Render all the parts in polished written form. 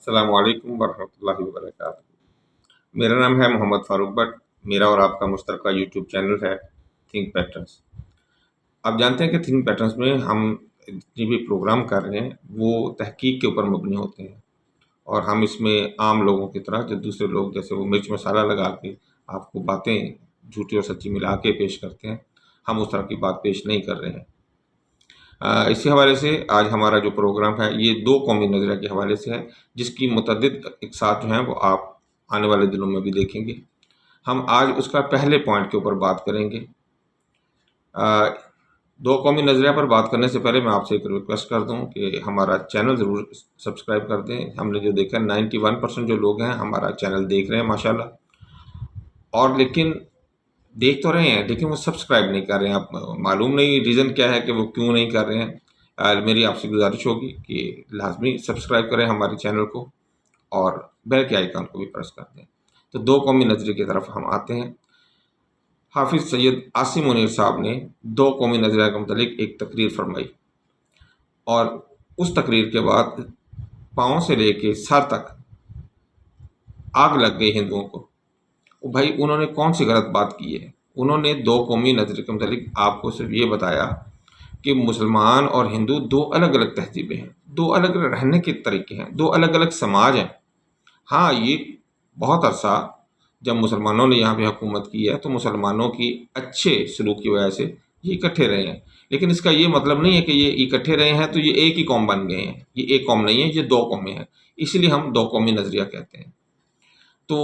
السلام علیکم ورحمۃ اللہ وبرکاتہ۔ میرا نام ہے محمد فاروق بٹ۔ میرا اور آپ کا مشترکہ یوٹیوب چینل ہے تھنک پیٹرنس۔ آپ جانتے ہیں کہ تھنک پیٹرنس میں ہم جتنے بھی پروگرام کر رہے ہیں وہ تحقیق کے اوپر مبنی ہوتے ہیں، اور ہم اس میں عام لوگوں کی طرح جو دوسرے لوگ جیسے وہ مرچ مسالہ لگا کے آپ کو باتیں جھوٹی اور سچی ملا کے پیش کرتے ہیں، ہم اس طرح کی بات پیش نہیں کر رہے ہیں۔ اسی حوالے سے آج ہمارا جو پروگرام ہے یہ دو قومی نظریہ کے حوالے سے ہے، جس کی متعدد اقساط جو ہیں وہ آپ آنے والے دنوں میں بھی دیکھیں گے۔ ہم آج اس کا پہلے پوائنٹ کے اوپر بات کریں گے۔ دو قومی نظریہ پر بات کرنے سے پہلے میں آپ سے ایک ریکویسٹ کر دوں کہ ہمارا چینل ضرور سبسکرائب کر دیں۔ ہم نے جو دیکھا 91% جو لوگ ہیں ہمارا چینل دیکھ رہے ہیں ماشاءاللہ، اور لیکن دیکھ تو رہے ہیں لیکن وہ سبسکرائب نہیں کر رہے ہیں۔ آپ معلوم نہیں ریزن کیا ہے کہ وہ کیوں نہیں کر رہے ہیں۔ میری آپ سے گزارش ہوگی کہ لازمی سبسکرائب کریں ہمارے چینل کو اور بیل کے آئیکن کو بھی پریس کر دیں۔ تو دو قومی نظریے کی طرف ہم آتے ہیں۔ حافظ سید عاصم منیر صاحب نے دو قومی نظریہ کے متعلق ایک تقریر فرمائی، اور اس تقریر کے بعد پاؤں سے لے کے سر تک آگ لگ گئی ہندوؤں کو۔ بھائی انہوں نے کون سی غلط بات کی ہے؟ انہوں نے دو قومی نظریے کے متعلق آپ کو صرف یہ بتایا کہ مسلمان اور ہندو دو الگ الگ تہذیبیں ہیں، دو الگ الگ رہنے کے طریقے ہیں، دو الگ الگ سماج ہیں۔ ہاں، یہ بہت عرصہ جب مسلمانوں نے یہاں پہ حکومت کی ہے تو مسلمانوں کی اچھے سلوک کی وجہ سے یہ اکٹھے رہے ہیں، لیکن اس کا یہ مطلب نہیں ہے کہ یہ اکٹھے رہے ہیں تو یہ ایک ہی قوم بن گئے ہیں۔ یہ ایک قوم نہیں ہے، یہ دو قومیں ہیں، اس لیے ہم دو قومی نظریہ کہتے ہیں۔ تو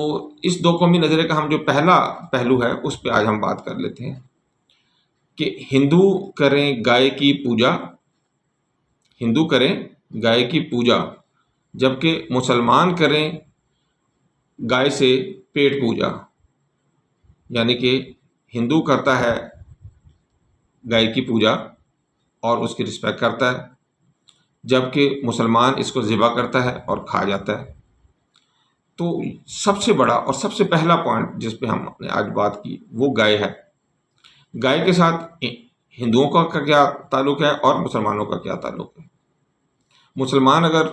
اس دو قومی نظریے کا ہم جو پہلا پہلو ہے اس پہ آج ہم بات کر لیتے ہیں کہ ہندو کریں گائے کی پوجا، ہندو کریں گائے کی پوجا، جبکہ مسلمان کریں گائے سے پیٹ پوجا۔ یعنی کہ ہندو کرتا ہے گائے کی پوجا اور اس کی رسپیکٹ کرتا ہے، جبکہ مسلمان اس کو ذبح کرتا ہے اور کھا جاتا ہے۔ تو سب سے بڑا اور سب سے پہلا پوائنٹ جس پہ ہم نے آج بات کی وہ گائے ہے۔ گائے کے ساتھ ہندوؤں کا کیا تعلق ہے اور مسلمانوں کا کیا تعلق ہے؟ مسلمان اگر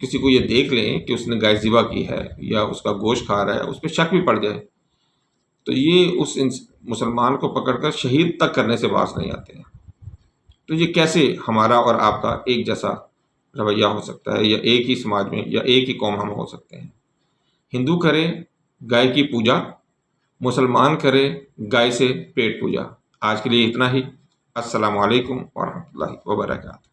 کسی کو یہ دیکھ لیں کہ اس نے گائے ذبح کی ہے یا اس کا گوشت کھا رہا ہے، اس پہ شک بھی پڑ جائے تو یہ اس مسلمان کو پکڑ کر شہید تک کرنے سے باز نہیں آتے ہیں۔ تو یہ کیسے ہمارا اور آپ کا ایک جیسا رویہ ہو سکتا ہے، یا ایک ہی سماج میں یا ایک ہی قوم ہم ہو سکتے ہیں؟ ہندو کرے گائے کی پوجا، مسلمان کرے گائے سے پیٹ پوجا۔ آج کے لیے اتنا ہی۔ السلام علیکم ورحمۃ اللہ وبرکاتہ۔